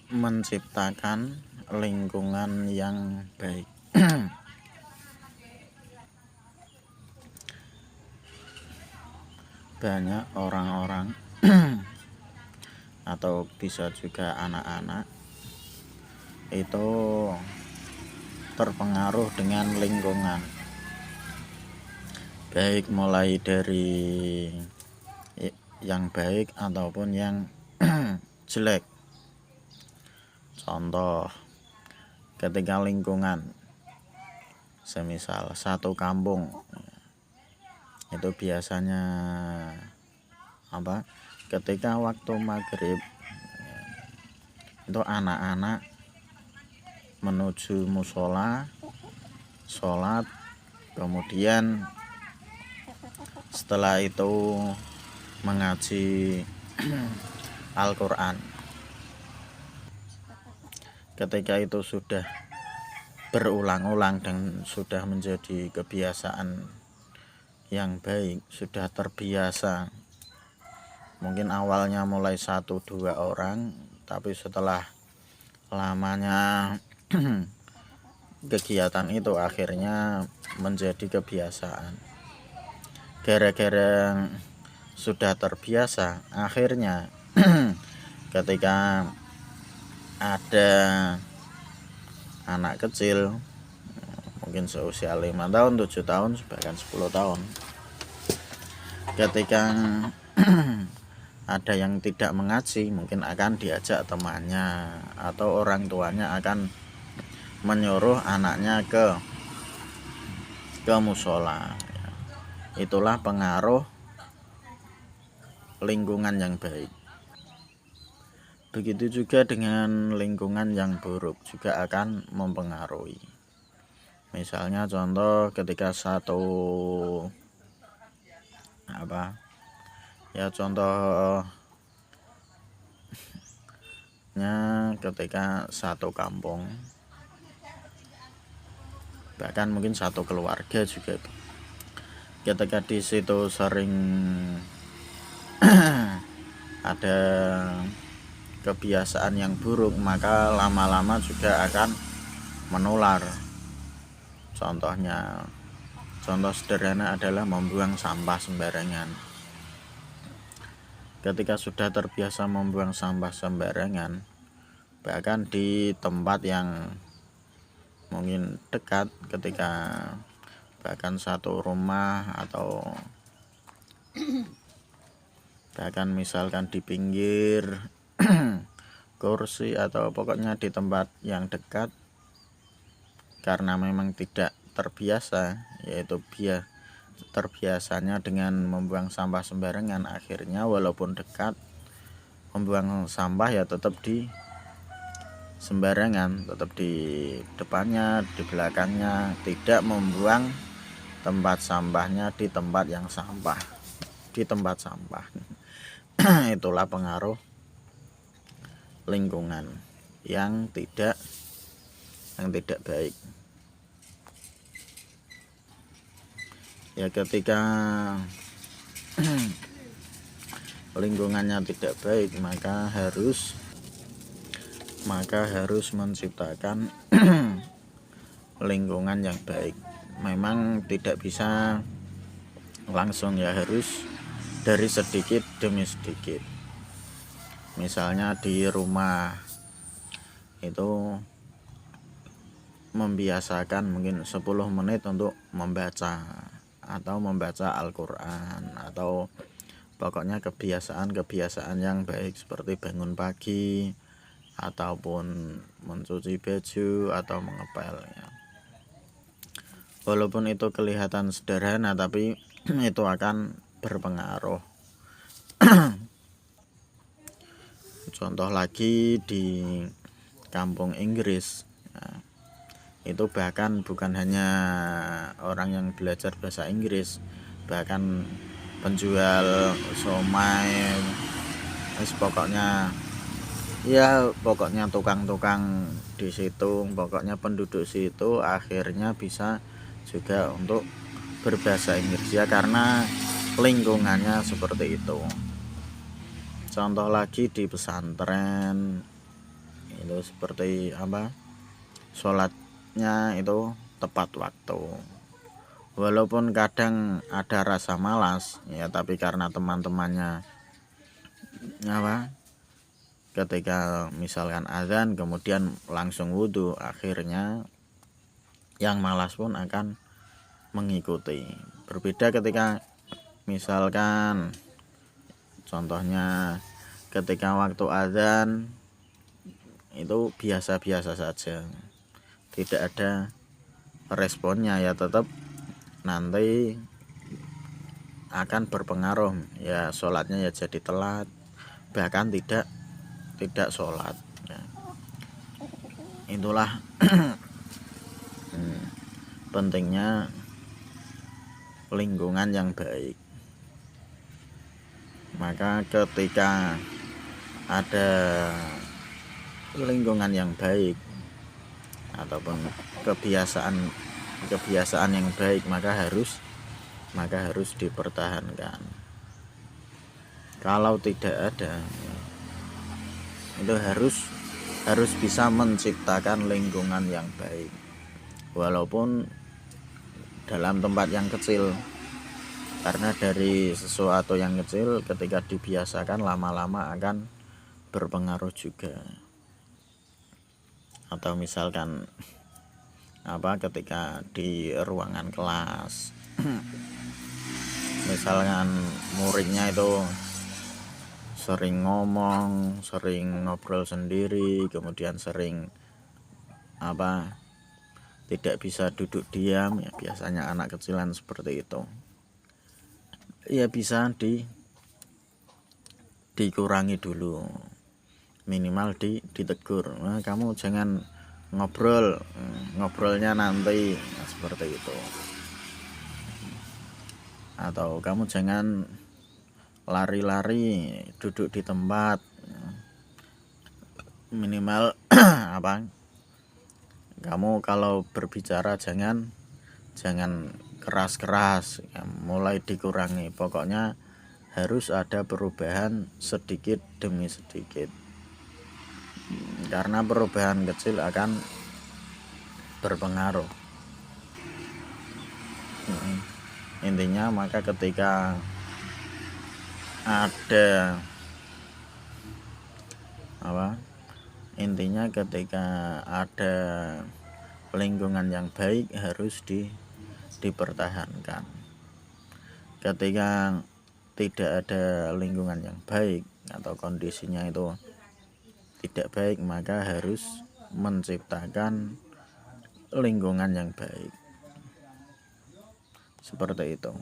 menciptakan lingkungan yang baik. Banyak orang-orang atau bisa juga anak-anak itu terpengaruh dengan lingkungan, baik mulai dari yang baik ataupun yang jelek. Contoh, ketika lingkungan semisal satu kampung itu biasanya ketika waktu maghrib itu anak-anak menuju musola, sholat, kemudian setelah itu mengaji Al-Quran. Ketika itu sudah berulang-ulang dan sudah menjadi kebiasaan yang baik, sudah terbiasa. Mungkin awalnya mulai 1-2 orang, tapi setelah lamanya kegiatan itu akhirnya menjadi kebiasaan. Gara-gara sudah terbiasa, akhirnya ketika ada anak kecil mungkin seusia 5 tahun, 7 tahun, bahkan 10 tahun, ketika ada yang tidak mengaji, mungkin akan diajak temannya atau orang tuanya akan menyuruh anaknya ke musola. Itulah pengaruh lingkungan yang baik. Begitu juga dengan lingkungan yang buruk juga akan mempengaruhi. Misalnya contoh ketika ketika satu kampung, bahkan mungkin satu keluarga juga, ketika di situ sering ada kebiasaan yang buruk, maka lama-lama juga akan menular. Contoh sederhana adalah membuang sampah sembarangan. Ketika sudah terbiasa membuang sampah sembarangan, bahkan di tempat yang mungkin dekat, ketika bahkan satu rumah atau bahkan misalkan di pinggir kursi atau pokoknya di tempat yang dekat, karena memang tidak terbiasa, yaitu terbiasanya dengan membuang sampah sembarangan, akhirnya walaupun dekat membuang sampah ya tetap di sembarangan, tetap di depannya, di belakangnya, tidak membuang tempat sampahnya di tempat sampah. Itulah pengaruh lingkungan yang tidak baik. Ya, ketika lingkungannya tidak baik, maka harus menciptakan lingkungan yang baik. Memang tidak bisa langsung, ya harus dari sedikit demi sedikit. Misalnya di rumah itu membiasakan mungkin 10 menit untuk membaca Al-Quran, atau pokoknya kebiasaan yang baik seperti bangun pagi ataupun mencuci baju atau mengepel, ya. Walaupun itu kelihatan sederhana, tapi itu akan berpengaruh. Contoh lagi di kampung Inggris, nah, itu bahkan bukan hanya orang yang belajar bahasa Inggris, bahkan penjual somai, pokoknya tukang-tukang di situ, pokoknya penduduk situ akhirnya bisa juga untuk berbahasa Inggris, ya karena lingkungannya seperti itu. Contoh lagi di pesantren itu seperti apa, sholatnya itu tepat waktu. Walaupun kadang ada rasa malas ya, tapi karena teman-temannya apa, ketika misalkan azan kemudian langsung wudhu, akhirnya yang malas pun akan mengikuti. Berbeda ketika misalkan contohnya ketika waktu azan itu biasa-biasa saja, tidak ada responnya, ya tetap nanti akan berpengaruh ya, sholatnya ya jadi telat, bahkan tidak sholat ya. Itulah pentingnya lingkungan yang baik. Maka ketika ada lingkungan yang baik ataupun kebiasaan yang baik, maka harus dipertahankan. Kalau tidak ada, itu harus bisa menciptakan lingkungan yang baik, walaupun dalam tempat yang kecil, karena dari sesuatu yang kecil ketika dibiasakan lama-lama akan berpengaruh juga. Atau misalkan apa, ketika di ruangan kelas misalkan muridnya itu sering ngomong, sering ngobrol sendiri, kemudian sering apa, tidak bisa duduk diam ya, biasanya anak kecilan seperti itu ya, bisa dikurangi dulu, minimal ditegur, nah, kamu jangan ngobrolnya nanti, nah, seperti itu. Atau kamu jangan lari-lari duduk di tempat, minimal apa, kamu kalau berbicara jangan keras-keras ya, mulai dikurangi. Pokoknya harus ada perubahan sedikit demi sedikit, karena perubahan kecil akan berpengaruh. Intinya maka ketika ada apa, intinya ketika ada lingkungan yang baik harus dipertahankan. Ketika tidak ada lingkungan yang baik atau kondisinya itu tidak baik, maka harus menciptakan lingkungan yang baik, seperti itu.